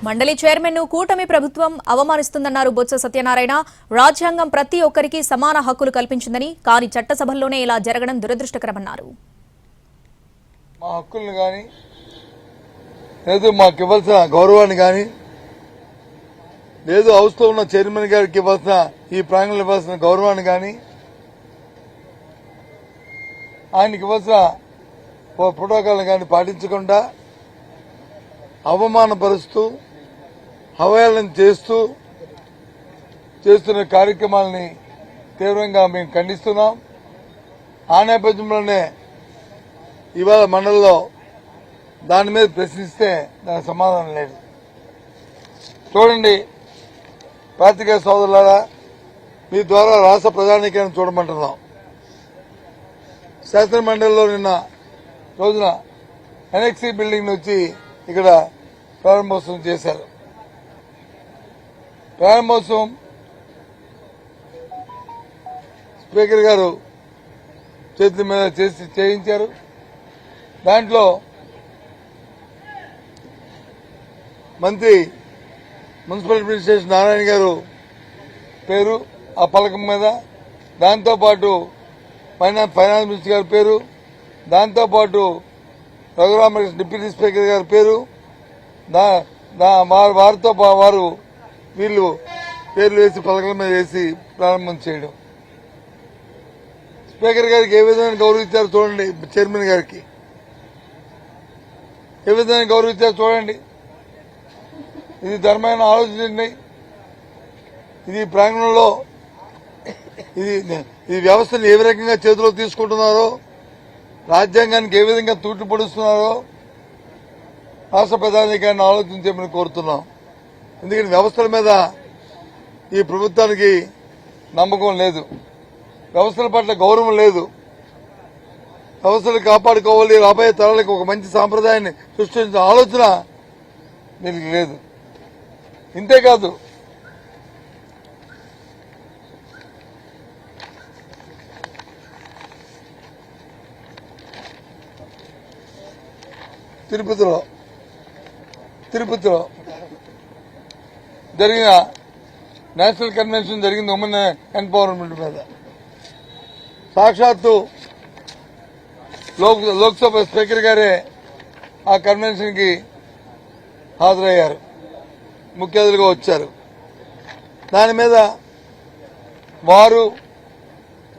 మండలి చైర్మన్ ను కూటమి ప్రభుత్వం అవమానిస్తుందన్నారు బొత్స సత్యనారాయణ. రాజ్యాంగం ప్రతి ఒక్కరికి సమాన హక్కులు కల్పించిందని, కానీ చట్టసభల్లోనే ఇలా జరగడం దురదృష్టకరమన్నారు. మా హక్కులను గాని లేదు మాకు ఇవ్వాల్సిన గౌరవాన్ని గాని లేదు హౌస్ లో ఉన్న చైర్మన్ గారికి ఇవ్వాల్సిన ఈ ప్రాంగణంలో ఇవ్వాల్సిన గౌరవాన్ని గాని ఆయనకి ఇవ్వాల్సిన ప్రోటోకాల్ని గాని పాటించకుండా అవమానపరుస్తూ హవేళన చేస్తున్న కార్యక్రమాలని తీవ్రంగా మేము ఖండిస్తున్నాం. ఆ నేపథ్యంలోనే ఇవాళ మండలిలో దాని మీద ప్రశ్నిస్తే దానికి సమాధానం లేదు. చూడండి పాత్రికేయ సోదరులారా, మీ ద్వారా రాష్ట్ర ప్రజానీకాన్ని చూడమంటున్నాం. శాసన మండలిలో నిన్న రోజున ఎన్ఎక్సీ బిల్డింగ్ వచ్చి ఇక్కడ ప్రారంభోత్సవం చేశారు. ప్రారంభోత్సవం స్పీకర్ గారు చేతుల మీద చేయించారు. దాంట్లో మంత్రి మున్సిపల్ అడ్మినిస్ట్రేషన్ నారాయణ గారు పేరు ఆ పలకం మీద, దాంతోపాటు ఫైనాన్స్ మినిస్టర్ గారి పేరు, దాంతోపాటు రఘురామకృష్ణ డిప్యూటీ స్పీకర్ గారి పేరు, వారితో వారు వీళ్ళు పేర్లు వేసి పలకల మీద వేసి ప్రారంభం చేయడం. స్పీకర్ గారికి ఏ విధంగా గౌరవించారో చూడండి. చైర్మన్ గారికి ఏ విధంగా గౌరవించారో చూడండి. ఇది ధర్మమైన ఆలోచన. ఇది ప్రాంగణంలో ఇది వ్యవస్థను ఏ రకంగా చేతిలో తీసుకుంటున్నారో, రాజ్యాంగానికి ఏ విధంగా తూట్లు పొడుస్తున్నారో రాష్ట్ర ప్రధానికాన్ని ఆలోచించమని కోరుతున్నాం. ఎందుకంటే వ్యవస్థల మీద ఈ ప్రభుత్వానికి నమ్మకం లేదు, వ్యవస్థల పట్ల గౌరవం లేదు. వ్యవస్థలు కాపాడుకోవాలి, రాబోయే తరాలకు ఒక మంచి సాంప్రదాయాన్ని సృష్టించిన ఆలోచన దీనికి లేదు. ఇంతేకాదు తిరుపతిలో జరిగిన నేషనల్ కన్వెన్షన్ జరిగింది ఉమెన్ ఎంపవర్మెంట్ మీద. సాక్షాత్తు లోక్సభ స్పీకర్ గారే ఆ కన్వెన్షన్ కి హాజరయ్యారు, ముఖ్య అతిథిగా వచ్చారు. దాని మీద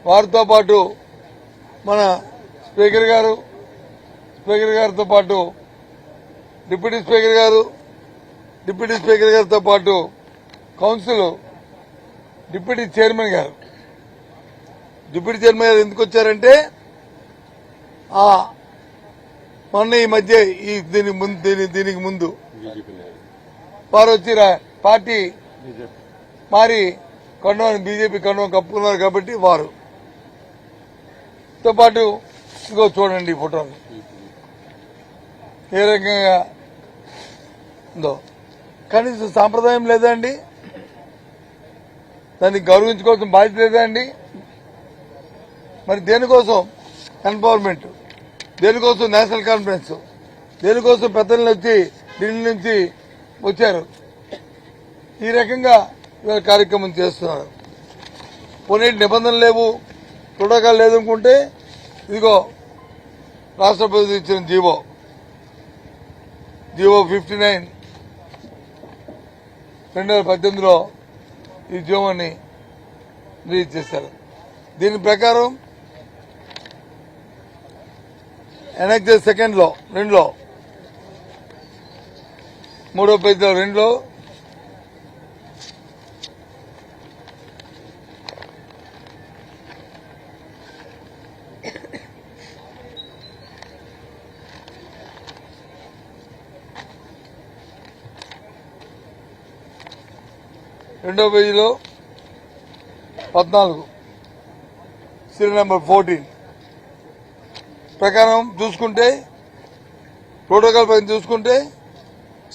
వారితో పాటు మన స్పీకర్ గారితో పాటు డిప్యూటీ స్పీకర్ గారితో పాటు కౌన్సిల్ డిప్యూటీ చైర్మన్ గారు ఎందుకు వచ్చారంటే మొన్న ఈ మధ్య దీనికి ముందు వారు వచ్చి పార్టీ మారి బీజేపీ కండువా కప్పుకున్నారు కాబట్టి వారుతో పాటు ఇంకో చూడండి ఫోటోలు ఏ రకంగా ఉందో. కనీసం సాంప్రదాయం లేదా అండి? దాన్ని గౌరవించుకోవాల్సిన బాధ్యత లేదా అండి? మరి దేనికోసం ఎంపవర్మెంట్, దేనికోసం నేషనల్ కాన్ఫరెన్స్, దేనికోసం పెద్దలు వచ్చి ఢిల్లీ నుంచి వచ్చారు. ఈ రకంగా కార్యక్రమం చేస్తున్నారు. కొన్ని నిబంధనలు లేవు, ప్రోటోకాల్ లేదనుకుంటే ఇదిగో రాష్ట్ర ప్రభుత్వం ఇచ్చిన జీవో 59 2018లో ఈ జీవోని రిలీజ్ చేశారు. దీని ప్రకారం ఎనెక్స్ సెకండ్లో 2లో 3వ పేజీలో 2లో రెండవ పేజీలో 14 సీరియల్ నెంబర్ 14 ప్రకారం చూసుకుంటే, ప్రోటోకాల్ పైన చూసుకుంటే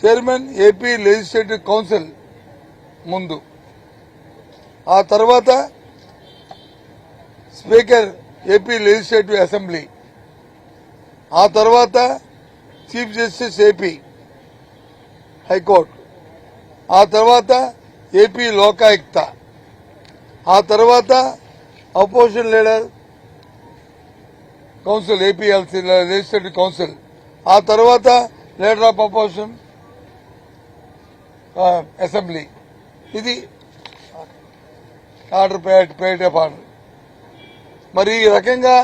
చైర్మన్ ఏపీ లెజిస్లేటివ్ కౌన్సిల్ ముందు, ఆ తర్వాత స్పీకర్ ఏపీ లెజిస్లేటివ్ అసెంబ్లీ, ఆ తర్వాత చీఫ్ జస్టిస్ ఏపీ హైకోర్టు, ఆ తర్వాత ఏపీ లోకాయుక్త, ఆ తర్వాత opposition leader council, APLC legislative council, ఆ తర్వాత లీడర్ ఆఫ్ అపోజిషన్ అసెంబ్లీ. ఇది ఆర్డర్ పేరిట ఆర్డర్. మరి ఈ రకంగా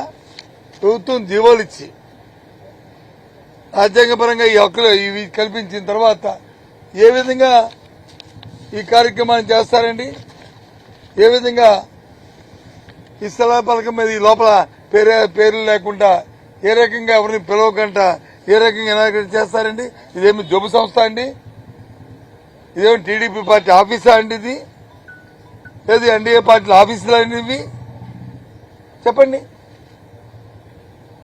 ప్రభుత్వం జీవోలు ఇచ్చి రాజ్యాంగపరంగా ఈ హక్కులు ఇవి కల్పించిన తర్వాత ఏ విధంగా ఈ కార్యక్రమాన్ని చేస్తారండి? ఏ విధంగా ఈ స్థల పథకం మీద ఈ లోపల పేర్లు లేకుండా ఏ రకంగా ఎవరిని పిలవకుండా ఏ రకంగా ఇనాగ్రేట్ చేస్తారండి? ఇదేమి జబ్బు సంస్థ అండి? ఇదేమి టీడీపీ పార్టీ ఆఫీసా అండి? ఇది లేదు ఎన్డీఏ పార్టీల ఆఫీసులా అండి ఇవి? చెప్పండి.